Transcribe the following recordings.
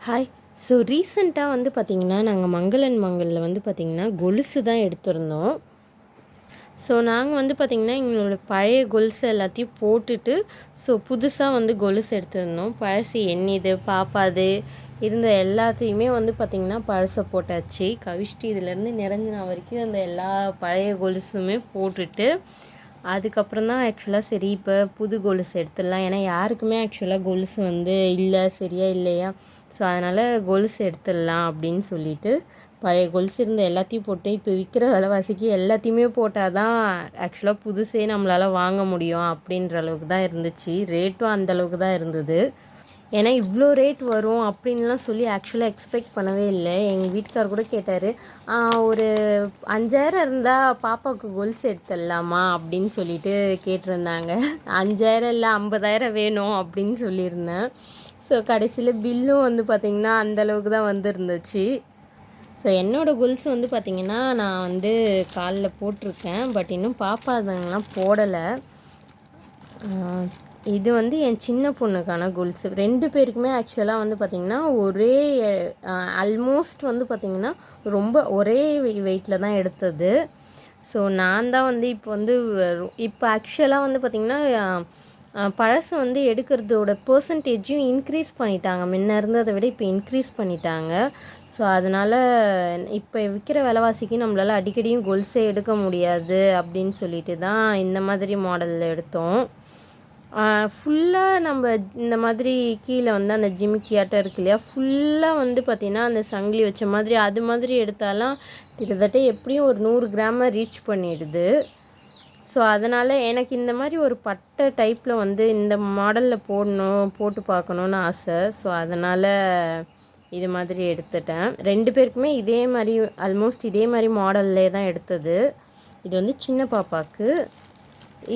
Hi. So ரீசெண்டாக வந்து பார்த்திங்கன்னா, நாங்கள் மங்களன் மங்களில் வந்து பார்த்திங்கன்னா, கொலுசு தான் எடுத்திருந்தோம். ஸோ நாங்கள் வந்து பார்த்திங்கன்னா, எங்களோட பழைய கொலுசு எல்லாத்தையும் போட்டுட்டு, ஸோ புதுசாக வந்து கொலுசு எடுத்திருந்தோம். பழசு என்னது, பாப்பாது இருந்த எல்லாத்தையுமே வந்து பார்த்திங்கன்னா, பழசை போட்டாச்சு. கவிஷ்டி இதுலேருந்து நிரஞ்சனா வரைக்கும் அந்த எல்லா பழைய கொலுசுமே போட்டுட்டு, அதுக்கப்புறம் தான் ஆக்சுவலாக சரி இப்போ புது கொலுசு எடுத்துடலாம். ஏன்னா யாருக்குமே ஆக்சுவலாக கொலுசு வந்து இல்லை, சரியா இல்லையா? ஸோ அதனால் கொலுசு எடுத்துடலாம் அப்படின்னு சொல்லிட்டு பழைய கொலுசு இருந்த எல்லாத்தையும் போட்டு இப்போ விற்கிற விலைவாசிக்கு எல்லாத்தையுமே போட்டால் தான் ஆக்சுவலாக புதுசே நம்மளால் வாங்க முடியும் அப்படின்ற அளவுக்கு தான் இருந்துச்சு. ரேட்டும் அந்தளவுக்கு தான் இருந்தது. ஏன்னா இவ்வளோ ரேட் வரும் அப்படின்லாம் சொல்லி ஆக்சுவலாக எக்ஸ்பெக்ட் பண்ணவே இல்லை. எங்கள் வீட்டுக்கார் கூட கேட்டார், ஒரு 5000 இருந்தால் பாப்பாவுக்கு கொலுசு எடுத்துடலாமா அப்படின்னு சொல்லிட்டு கேட்டிருந்தாங்க. 5000 இல்லை 50,000 வேணும் அப்படின்னு சொல்லியிருந்தேன். ஸோ கடைசியில் பில்லும் வந்து பார்த்திங்கன்னா அந்தளவுக்கு தான் வந்துருந்துச்சு. ஸோ என்னோடய கொலுசு வந்து பார்த்திங்கன்னா நான் வந்து காலில் போட்டிருக்கேன். பட் இன்னும் பாப்பா அதுங்கெலாம் போடலை. இது வந்து என் சின்ன பொண்ணுக்கான கொலுசு. 2 பேருக்குமே ஆக்சுவலாக வந்து பார்த்திங்கன்னா ஒரே ஆல்மோஸ்ட் வந்து பார்த்திங்கன்னா ரொம்ப ஒரே வெயிட்டில் தான் எடுத்தது. ஸோ நான் தான் வந்து இப்போ ஆக்சுவலாக வந்து பார்த்திங்கன்னா பழசு வந்து எடுக்கிறதோட பெர்சன்டேஜையும் இன்க்ரீஸ் பண்ணிட்டாங்க. முன்ன இருந்ததை விட இப்போ இன்க்ரீஸ் பண்ணிட்டாங்க. ஸோ அதனால் இப்போ விற்கிற விலைவாசிக்கு நம்மளால் அடிக்கடியும் கொலுசே எடுக்க முடியாது அப்படின்னு சொல்லிட்டு தான் இந்த மாதிரி மாடலில் எடுத்தோம். ஃபுல்லாக நம்ம இந்த மாதிரி கீழே வந்து அந்த ஜிமிக்கியாட்டம் இருக்கு இல்லையா, ஃபுல்லாக வந்து பார்த்திங்கன்னா அந்த சங்கிலி வச்ச மாதிரி அது மாதிரி எடுத்தாலாம் கிட்டத்தட்ட எப்படியும் ஒரு 100 கிராமை ரீச் பண்ணிடுது. ஸோ அதனால் எனக்கு இந்த மாதிரி ஒரு பட்டை டைப்பில் வந்து இந்த மாடலில் போட்டு பார்க்கணுன்னு ஆசை. ஸோ அதனால் இது மாதிரி எடுத்துட்டேன். 2 பேருக்குமே இதே மாதிரி ஆல்மோஸ்ட் இதே மாதிரி மாடல்லே தான் எடுத்தது. இது வந்து சின்ன பாப்பாவுக்கு,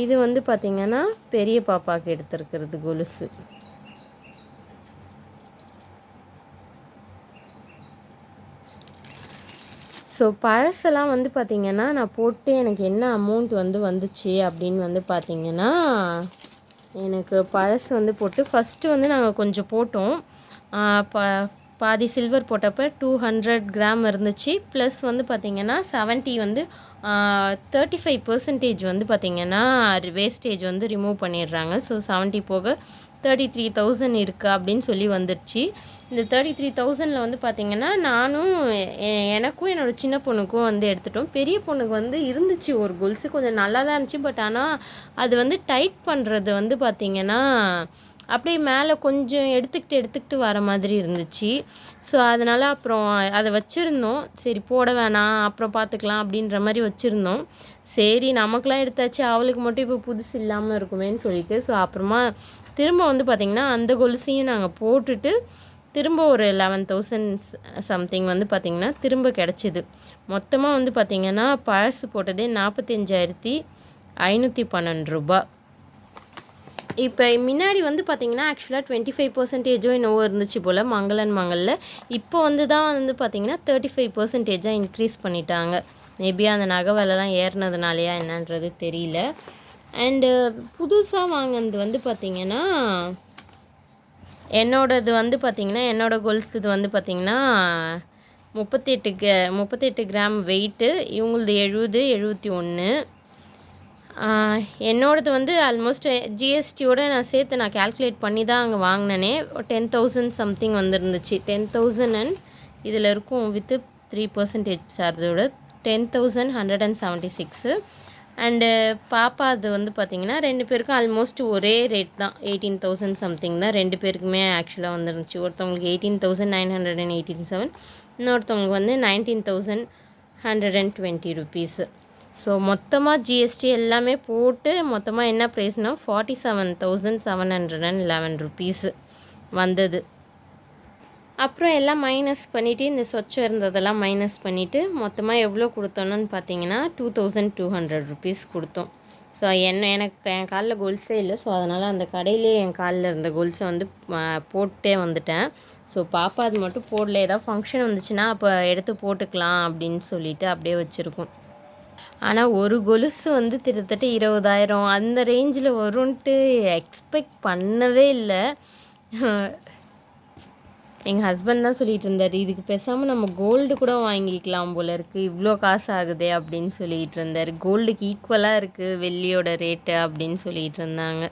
இது வந்து பார்த்திங்கன்னா பெரிய பாப்பாவுக்கு எடுத்துருக்கிறது கொலுசு. ஸோ பழசெல்லாம் வந்து பார்த்திங்கன்னா நான் போட்டு எனக்கு என்ன அமௌண்ட் வந்துச்சு அப்படின்னு வந்து பார்த்திங்கன்னா, எனக்கு பழசு வந்து போட்டு ஃபஸ்ட்டு வந்து நாங்கள் கொஞ்சம் போட்டோம். பாதி சில்வர் போட்டப்போ 200 கிராம் இருந்துச்சு. ப்ளஸ் வந்து பார்த்திங்கன்னா 70 வந்து 35% வந்து பார்த்திங்கன்னா வேஸ்டேஜ் வந்து ரிமூவ் பண்ணிடுறாங்க. ஸோ 70 போக 33,000 இருக்குது அப்படின்னு சொல்லி வந்துடுச்சு. இந்த 33,000ல் வந்து பார்த்திங்கன்னா நானும் எனக்கும் என்னோடய சின்ன பொண்ணுக்கும் வந்து எடுத்துட்டோம். பெரிய பொண்ணுக்கு வந்து இருந்துச்சு ஒரு கொலுசு, கொஞ்சம் நல்லா தான் இருந்துச்சு. பட் ஆனால் அது வந்து டைட் பண்ணுறது வந்து பார்த்திங்கன்னா அப்படியே மேலே கொஞ்சம் எடுத்துக்கிட்டு வர மாதிரி இருந்துச்சு. ஸோ அதனால் அப்புறம் அதை வச்சுருந்தோம். சரி போட வேணாம் அப்புறம் பார்த்துக்கலாம் அப்படின்ற மாதிரி வச்சுருந்தோம். சரி நமக்கெலாம் எடுத்தாச்சு, அவளுக்கு மட்டும் இப்போ புதுசு இல்லாமல் இருக்குமேன்னு சொல்லிட்டு ஸோ அப்புறமா திரும்ப வந்து பார்த்திங்கன்னா அந்த கொலுசையும் நாங்கள் போட்டுட்டு திரும்ப ஒரு 11,000 சம்திங் வந்து பார்த்திங்கன்னா திரும்ப கிடச்சிது. மொத்தமாக வந்து பார்த்திங்கன்னா பழசு போட்டதே 45,512 ரூபா. இப்போ முன்னாடி வந்து பார்த்திங்கன்னா ஆக்சுவலாக 25% என்னவோ இருந்துச்சு போல் மங்களன் மங்களில். இப்போ வந்து தான் வந்து பார்த்திங்கன்னா 35% இன்க்ரீஸ் பண்ணிட்டாங்க. மேபி அந்த நகை விலைலாம் ஏறினதுனாலையா என்னன்றது தெரியல. அண்டு புதுசாக வாங்கினது வந்து பார்த்திங்கன்னா என்னோடது வந்து பார்த்திங்கன்னா என்னோடய கொலுசு இது வந்து பார்த்திங்கன்னா 38 கிராம் வெயிட்டு. இவங்களது 71. என்னோடது வந்து ஆல்மோஸ்ட் ஜிஎஸ்டியோடு நான் சேர்த்து நான் கேல்குலேட் பண்ணி தான் அங்கே வாங்கினேனே. 10,000 சம்திங் வந்துருந்துச்சு. 10,000 அண்ட் இதில் இருக்கும் வித்து 3% சார்ஜோட 10,176. அண்டு பாப்பா அது வந்து பார்த்திங்கன்னா 2 பேருக்கும் ஆல்மோஸ்ட் ஒரே ரேட் தான், 18,000 சம்திங் தான் 2 பேருக்குமே ஆக்சுவலாக வந்துருந்துச்சு. ஒருத்தவங்களுக்கு 18,987, இன்னொருத்தவங்களுக்கு வந்து 19,120 ருபீஸு. ஸோ மொத்தமாக ஜிஎஸ்டி எல்லாமே போட்டு மொத்தமாக என்ன ப்ரைஸ்னால் 47,711 ருபீஸு வந்தது. அப்புறம் எல்லாம் மைனஸ் பண்ணிவிட்டு இந்த சொச்சம் இருந்ததெல்லாம் மைனஸ் பண்ணிவிட்டு மொத்தமாக எவ்வளோ கொடுத்தோன்னு பார்த்தீங்கன்னா 2,200 ருபீஸ் கொடுத்தோம். ஸோ எனக்கு என் காலில் கொலுசே இல்லை. ஸோ அதனால் அந்த கடையிலே என் காலில் இருந்த கொலுசை வந்து போட்டே வந்துட்டேன். ஸோ பாப்பா அது மட்டும் போடல, ஏதாவது ஃபங்க்ஷன் வந்துச்சுன்னா அப்போ எடுத்து போட்டுக்கலாம் அப்படின்னு சொல்லிவிட்டு அப்படியே வச்சுருக்கோம். ஆனால் ஒரு கொலுசு வந்து கிட்டத்தட்ட 20,000 அந்த ரேஞ்சில் வரும்ன்ட்டு எக்ஸ்பெக்ட் பண்ணவே இல்லை. எங்கள் ஹஸ்பண்ட் தான் சொல்லிட்டு இருந்தார், இதுக்கு பேசாமல் நம்ம கோல்டு கூட வாங்கிக்கலாம் போல இருக்குது, இவ்வளோ காசு ஆகுதே அப்படின்னு சொல்லிட்டு இருந்தார். கோல்டுக்கு ஈக்குவலாக இருக்குது வெள்ளியோட ரேட்டு அப்படின்னு சொல்லிட்டு இருந்தாங்க.